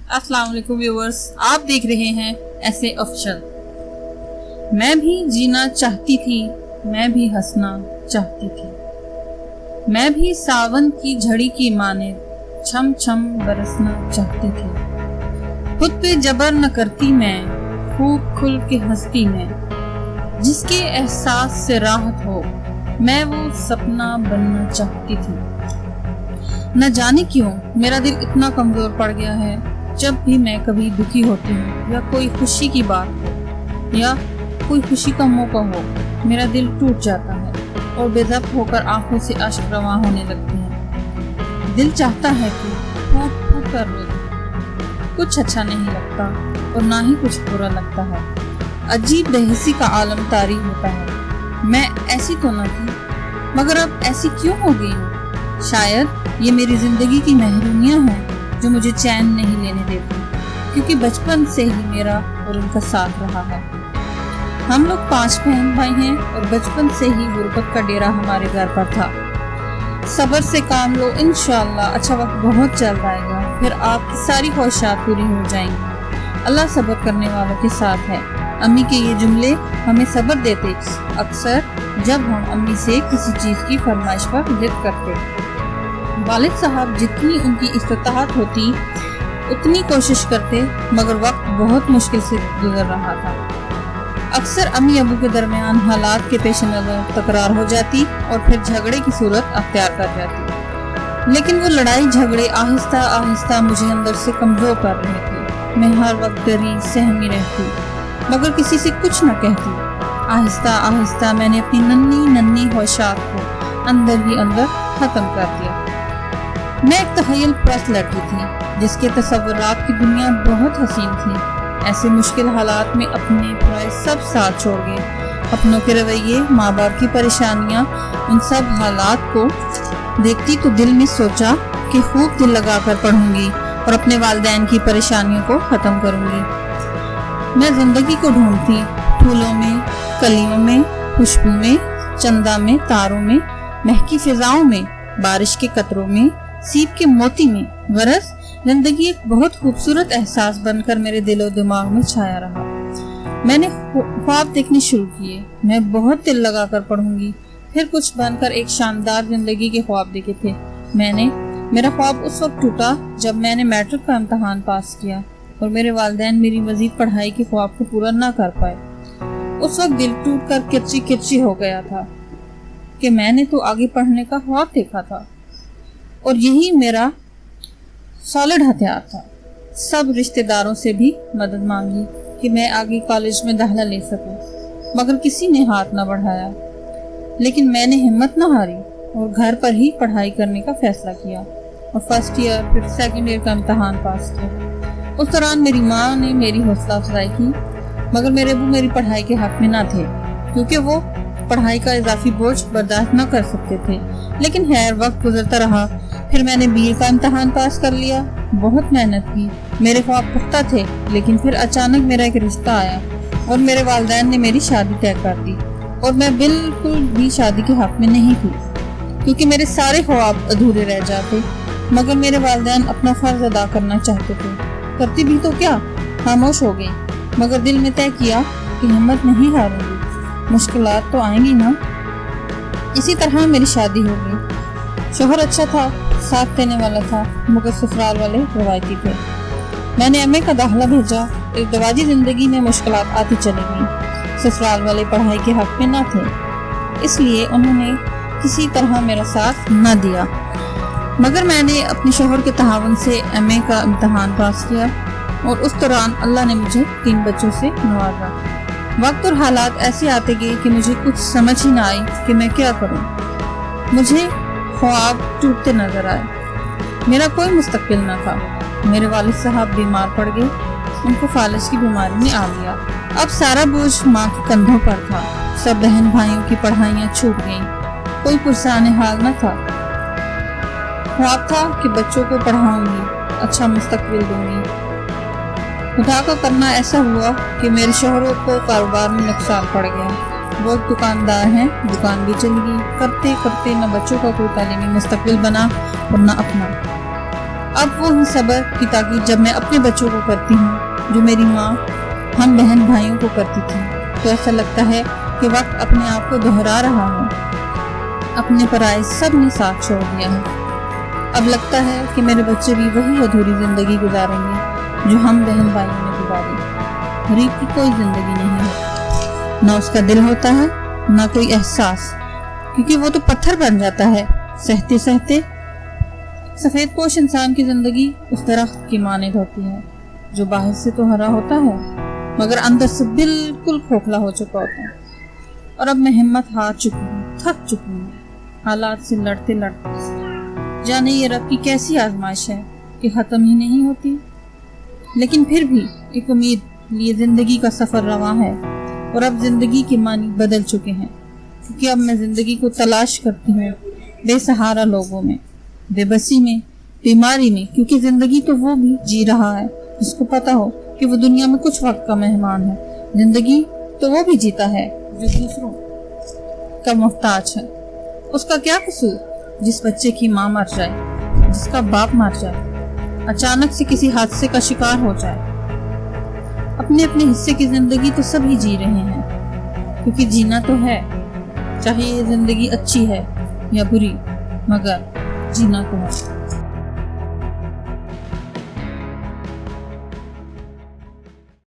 अस्सलाम वालेकुम व्यूअर्स, आप देख रहे हैं ऐसे ऑफिशियल। मैं भी जीना चाहती थी, मैं भी हंसना चाहती थी, मैं भी सावन की झड़ी की माने छम छम बरसना चाहती थी। खुद पे जबर न करती मैं, खूब खुल के हंसती मैं, जिसके एहसास से राहत हो मैं वो सपना बनना चाहती थी। न जाने क्यों मेरा दिल इतना कमजोर पड़ गया है, जब भी मैं कभी दुखी होती हूँ या कोई खुशी की बात हो या कोई खुशी का मौका हो, मेरा दिल टूट जाता है और बेज़ब्त होकर आंखों से अश्क रवां होने लगते हैं। दिल चाहता है कि फूट फूट कर रो दूं। कुछ अच्छा नहीं लगता और ना ही कुछ बुरा लगता है। अजीब बेहिसी का आलम तारी होता है। मैं ऐसी तो न थी, मगर अब ऐसी क्यों हो गई हूँ? शायद ये मेरी जिंदगी की महरूमियाँ हैं जो मुझे चैन नहीं लेने देती, क्योंकि बचपन से ही मेरा और उनका साथ रहा है। हम लोग 5 बहन भाई हैं और बचपन से ही गुर्बत का डेरा हमारे घर पर था। सब्र से काम लो, इंशाअल्लाह अच्छा वक्त बहुत जल्द आएगा, फिर आपकी सारी ख्वाहिशात पूरी हो जाएंगी। अल्लाह सब्र करने वालों के साथ है। अम्मी के ये जुमले हमें सब्र देते अक्सर जब हम अम्मी से किसी चीज़ की फरमाइश पर जिद करते। वालिद साहब जितनी उनकी इस्तिताअत होती उतनी कोशिश करते, मगर वक्त बहुत मुश्किल से गुजर रहा था। अक्सर अम्मी अबू के दरमियान हालात के पेश नज़र तकरार हो जाती और फिर झगड़े की सूरत अख्तियार कर जाती। लेकिन वो लड़ाई झगड़े आहिस्ता आहिस्ता मुझे अंदर से कमज़ोर कर रहे थे। मैं हर वक्त डरी सहमी रहती, मगर किसी से कुछ न कहती। आहिस्ता आहिस्ता मैंने अपनी नन्ही नन्ही ख्वाहिशात को अंदर ही अंदर खत्म कर दिया। मैं एक तख़य्युल परस्त लड़की थी जिसके तसव्वुरात की दुनिया बहुत हसीन थी। ऐसे मुश्किल हालात में अपने पराए सब साथ छोड़ गए। अपनों के रवैये, माँ बाप की परेशानियाँ, उन सब हालात को देखती तो दिल में सोचा कि खूब दिल लगाकर पढ़ूंगी और अपने वालिदैन की परेशानियों को ख़त्म करूंगी। मैं जिंदगी को ढूंढती, फूलों में, कलियों में, खुशबू में, चंदा में, तारों में, महकी फिजाओं में, बारिश के कतरों में, सीप के मोती में। गरज जिंदगी एक बहुत खूबसूरत एहसास बनकर मेरे दिलो दिमाग में छाया रहा। मैंने ख्वाब देखने शुरू किए। मैं बहुत दिल लगाकर पढ़ूंगी, फिर कुछ बनकर एक शानदार जिंदगी के ख्वाब देखे थे। मेरा ख्वाब उस वक्त टूटा जब मैंने मैट्रिक का इम्तहान पास किया और मेरे वालिदैन मेरी मजीद पढ़ाई के ख्वाब को पूरा ना कर पाए। उस वक्त दिल टूट कर किरची किरची हो गया था कि मैंने तो आगे पढ़ने का ख्वाब देखा था और यही मेरा सॉलिड हथियार था। सब रिश्तेदारों से भी मदद मांगी कि मैं आगे कॉलेज में दाखिला ले सकूं, मगर किसी ने हाथ न बढ़ाया। लेकिन मैंने हिम्मत न हारी और घर पर ही पढ़ाई करने का फैसला किया और फर्स्ट ईयर फिर सेकंड ईयर का इम्तहान पास किया। उस दौरान मेरी माँ ने मेरी हौसला अफजाई की, मगर मेरे अबू मेरी पढ़ाई के हक में ना थे, क्योंकि वो पढ़ाई का इजाफी बोझ बर्दाश्त न कर सकते थे। लेकिन खैर वक्त गुजरता रहा। फिर मैंने बीए का इम्तहान पास कर लिया। बहुत मेहनत की, मेरे ख्वाब पुख्ता थे, लेकिन फिर अचानक मेरा एक रिश्ता आया और मेरे वालिदैन ने मेरी शादी तय कर दी और मैं बिल्कुल भी शादी के हक में नहीं थी, क्योंकि मेरे सारे ख्वाब अधूरे रह जाते। मगर मेरे वालिदैन अपना फर्ज अदा करना चाहते थे। करती भी तो क्या, खामोश हो गई, मगर दिल में तय किया कि हिम्मत नहीं हारूंगी, मुश्किलात तो आएंगी ना। इसी तरह मेरी शादी हो गई। शोहर अच्छा था, साथ देने वाला था, मगर ससुराल वाले रवायती थे। मैंने एमए का दाखिला भेजा। इर्दवाजी जिंदगी में मुश्किलात आती चली गई। ससुराल वाले पढ़ाई के हक में ना थे, इसलिए उन्होंने किसी तरह मेरा साथ न दिया। मगर मैंने अपने शोहर के तहावन से एमए का इम्तहान पास किया और उस दौरान अल्लाह ने मुझे 3 बच्चों से नवाजा। वक्त और हालात ऐसे आते गए कि मुझे कुछ समझ ही ना आई कि मैं क्या करूं। मुझे ख्वाब टूटते नजर आए। मेरा कोई मुस्तकबिल न था। मेरे वालिद साहब बीमार पड़ गए, उनको फालिज की बीमारी ने आ लिया। अब सारा बोझ माँ के कंधों पर था। सब बहन भाइयों की पढ़ाइयाँ छूट गईं। कोई पुरसाने हाल न था। ख्वाब था कि बच्चों को पढ़ाऊंगी, अच्छा मुस्तकबिल दूंगी। खुदा का करना ऐसा हुआ कि मेरे शोहरों को कारोबार में नुकसान पड़ गया। वो दुकानदार हैं, दुकान भी चली गई। करते करते न बच्चों का कोई तालीमी मुस्तकबिल बना और न अपना। अब वो ही सब्र की ताकीद जब मैं अपने बच्चों को करती हूँ जो मेरी माँ हम बहन भाइयों को करती थी, तो ऐसा लगता है कि वक्त अपने आप को दोहरा रहा है। अपने पराए सब ने साथ छोड़ दिया है। अब लगता है कि मेरे बच्चे भी वही अधूरी जिंदगी गुजारेंगे जो हम बहन भाइयों ने गुजारी। गरीब की कोई जिंदगी नहीं है, ना उसका दिल होता है ना कोई एहसास, क्योंकि वो तो पत्थर बन जाता है सहते सहते। सफेद पोश इंसान की जिंदगी उस दरख्त की मानद होती है जो बाहर से तो हरा होता है मगर अंदर से बिल्कुल खोखला हो चुका होता है। और अब मैं हिम्मत हार चुकी हूँ, थक चुकी हूँ हालात से लड़ते लड़ते। जाने ये रब की कैसी आजमाइश है कि खत्म ही नहीं होती, लेकिन फिर भी एक उम्मीद लिए जिंदगी का सफर रवां है। और अब जिंदगी के मानी बदल चुके हैं, क्योंकि अब मैं जिंदगी को तलाश करती हूँ बेसहारा लोगों में, बेबसी में, बीमारी में, क्योंकि जिंदगी तो वो भी जी रहा है जिसको पता हो कि वो दुनिया में कुछ वक्त का मेहमान है। जिंदगी तो वो भी जीता है जो दूसरों का मोहताज है। उसका क्या कसूर जिस बच्चे की माँ मर जाए, जिसका बाप मर जाए, अचानक से किसी हादसे का शिकार हो जाए। अपने अपने हिस्से की जिंदगी तो सभी जी रहे हैं, क्योंकि जीना तो है, चाहे ये जिंदगी अच्छी है या बुरी, मगर जीना तो है।